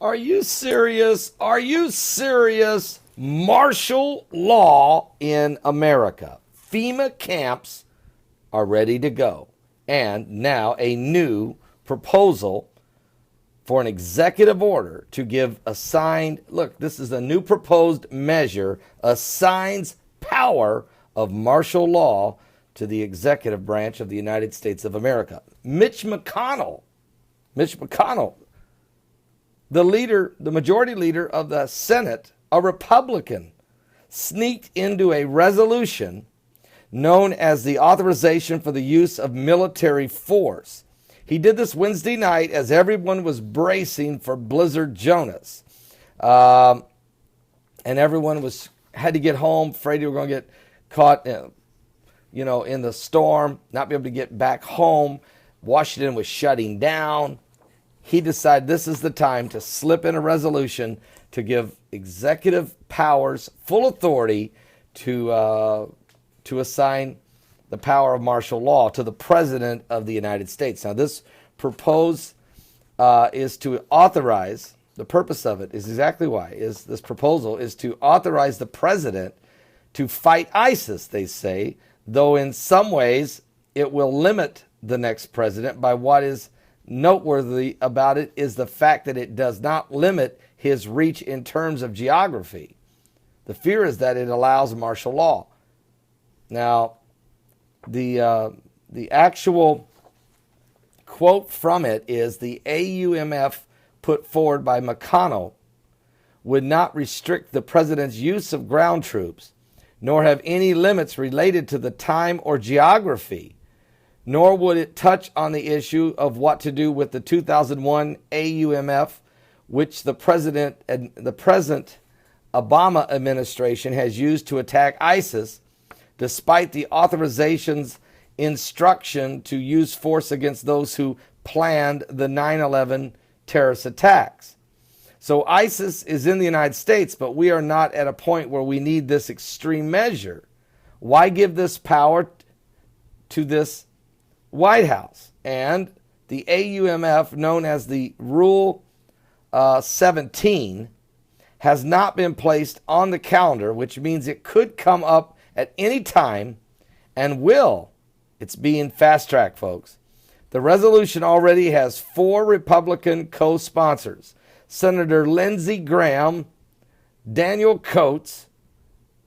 Are you serious? Are you serious? Martial law in America. FEMA camps are ready to go. And now a new proposal for an executive order to give assigned, look, this is a new proposed measure, assigns power of martial law to the executive branch of the United States of America. Mitch McConnell, the majority leader of the Senate, a Republican, sneaked into a resolution known as the Authorization for the Use of Military Force. He did this Wednesday night as everyone was bracing for Blizzard Jonas. And everyone had to get home, afraid they were going to get caught in the storm, not be able to get back home. Washington was shutting down. He decided this is the time to slip in a resolution to give executive powers full authority to assign the power of martial law to the President of the United States. Now, this proposed is to authorize, the purpose of it is exactly why, is this proposal is to authorize the President to fight ISIS, they say, though in some ways it will limit the next president. By what is noteworthy about it is the fact that it does not limit his reach in terms of geography. The fear is that it allows martial law. Now, the actual quote from it is the AUMF put forward by McConnell would not restrict the president's use of ground troops, nor have any limits related to the time or geography, nor would it touch on the issue of what to do with the 2001 AUMF, which the present Obama administration has used to attack ISIS, despite the authorization's instruction to use force against those who planned the 9/11 terrorist attacks. So ISIS is in the United States, but we are not at a point where we need this extreme measure. Why give this power to this White House? And the AUMF, known as the Rule 17, has not been placed on the calendar, which means it could come up at any time and will. It's being fast-tracked, folks. The resolution already has 4 Republican co-sponsors: Senator Lindsey Graham, Daniel Coates,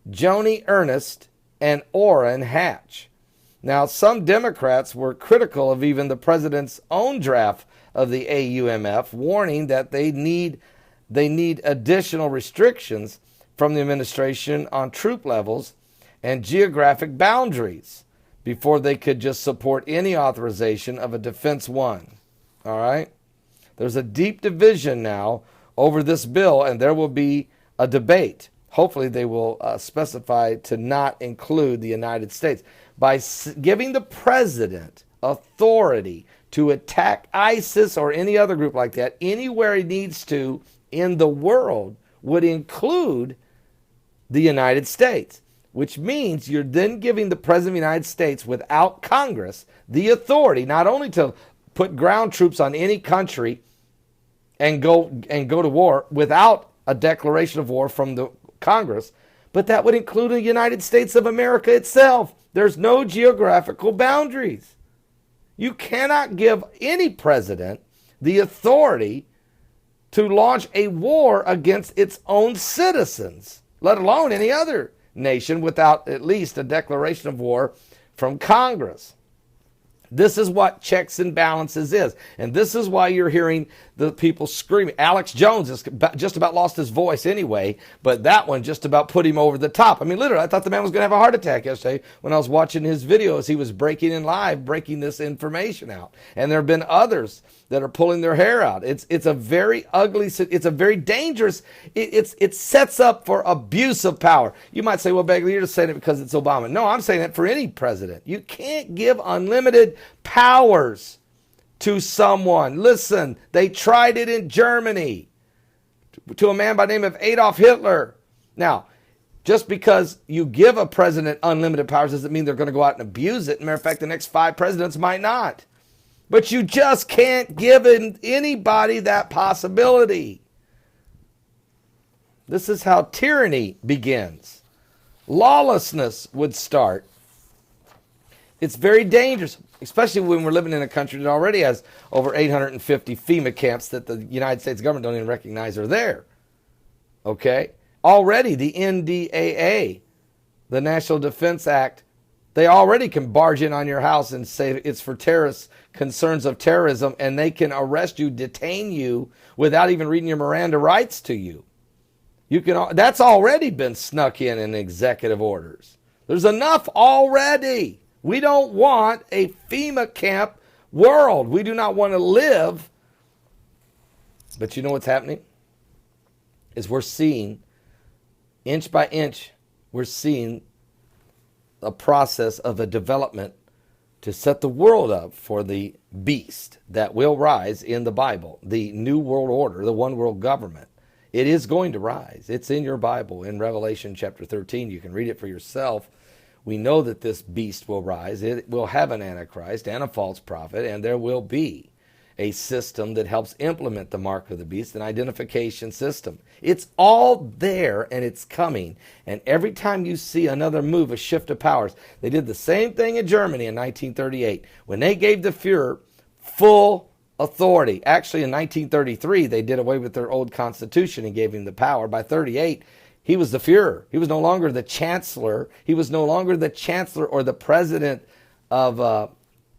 Joni Ernst, and Orrin Hatch. Now, some Democrats were critical of even the president's own draft of the AUMF, warning that they need additional restrictions from the administration on troop levels and geographic boundaries before they could just support any authorization of a Defense One. All right? There's a deep division now over this bill, and there will be a debate. Hopefully they will specify to not include the United States. By giving the president authority to attack ISIS or any other group like that anywhere he needs to in the world would include the United States, which means you're then giving the President of the United States, without Congress, the authority not only to put ground troops on any country and go to war without a declaration of war from the Congress, but that would include the United States of America itself. There's no geographical boundaries. You cannot give any president the authority to launch a war against its own citizens, let alone any other nation, without at least a declaration of war from Congress. This is what checks and balances is. And this is why you're hearing the people screaming. Alex Jones has just about lost his voice anyway, but that one just about put him over the top. I mean, literally, I thought the man was going to have a heart attack yesterday when I was watching his videos. He was breaking in live, breaking this information out. And there have been others that are pulling their hair out. It's a very ugly, it's a very dangerous, it sets up for abuse of power. You might say, well, Begley, you're just saying it because it's Obama. No, I'm saying it for any president. You can't give unlimited powers to someone. Listen, they tried it in Germany to a man by the name of Adolf Hitler. Now, just because you give a president unlimited powers doesn't mean they're going to go out and abuse it. Matter of fact, the next 5 presidents might not. But you just can't give anybody that possibility. This is how tyranny begins. Lawlessness would start. It's very dangerous, especially when we're living in a country that already has over 850 FEMA camps that the United States government don't even recognize are there. Okay? Already the NDAA, the National Defense Act, they already can barge in on your house and say it's for terrorist concerns of terrorism, and they can arrest you, detain you, without even reading your Miranda rights to you. That's already been snuck in executive orders. There's enough already. We don't want a FEMA camp world. We do not want to live. But you know what's happening? Is we're seeing, inch by inch, we're seeing a process of a development to set the world up for the beast that will rise in the Bible, the new world order, the one world government. It is going to rise. It's in your Bible in Revelation chapter 13. You can read it for yourself. We know that this beast will rise. It will have an antichrist and a false prophet, and there will be a system that helps implement the mark of the beast, an identification system. It's all there, and it's coming. And every time you see another move, a shift of powers, they did the same thing in Germany in 1938 when they gave the Fuhrer full authority. Actually, in 1933, they did away with their old constitution and gave him the power. By 38, he was the Fuhrer. He was no longer the chancellor. He was no longer the chancellor or the president of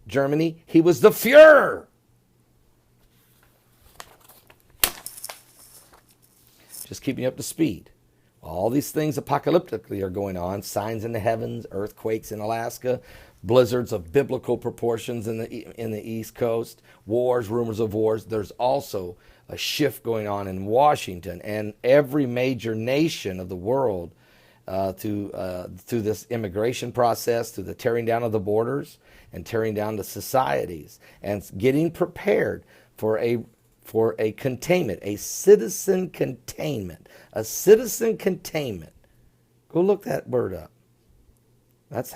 Germany. He was the Fuhrer. Just keeping you up to speed. All these things apocalyptically are going on. Signs in the heavens, earthquakes in Alaska, blizzards of biblical proportions in the East Coast, wars, rumors of wars. There's also a shift going on in Washington and every major nation of the world through this immigration process, through the tearing down of the borders and tearing down the societies and getting prepared for a containment, a citizen containment. A citizen containment. Go look that word up. That's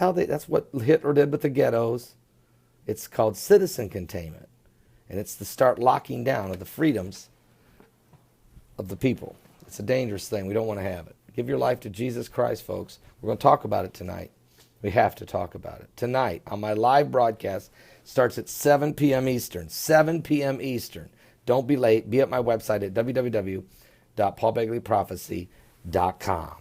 what Hitler did with the ghettos. It's called citizen containment. And it's to start locking down of the freedoms of the people. It's a dangerous thing. We don't want to have it. Give your life to Jesus Christ, folks. We're going to talk about it tonight. We have to talk about it. Tonight, on my live broadcast, starts at 7 p.m. Eastern. 7 p.m. Eastern. Don't be late. Be at my website at www.paulbegleyprophecy.com.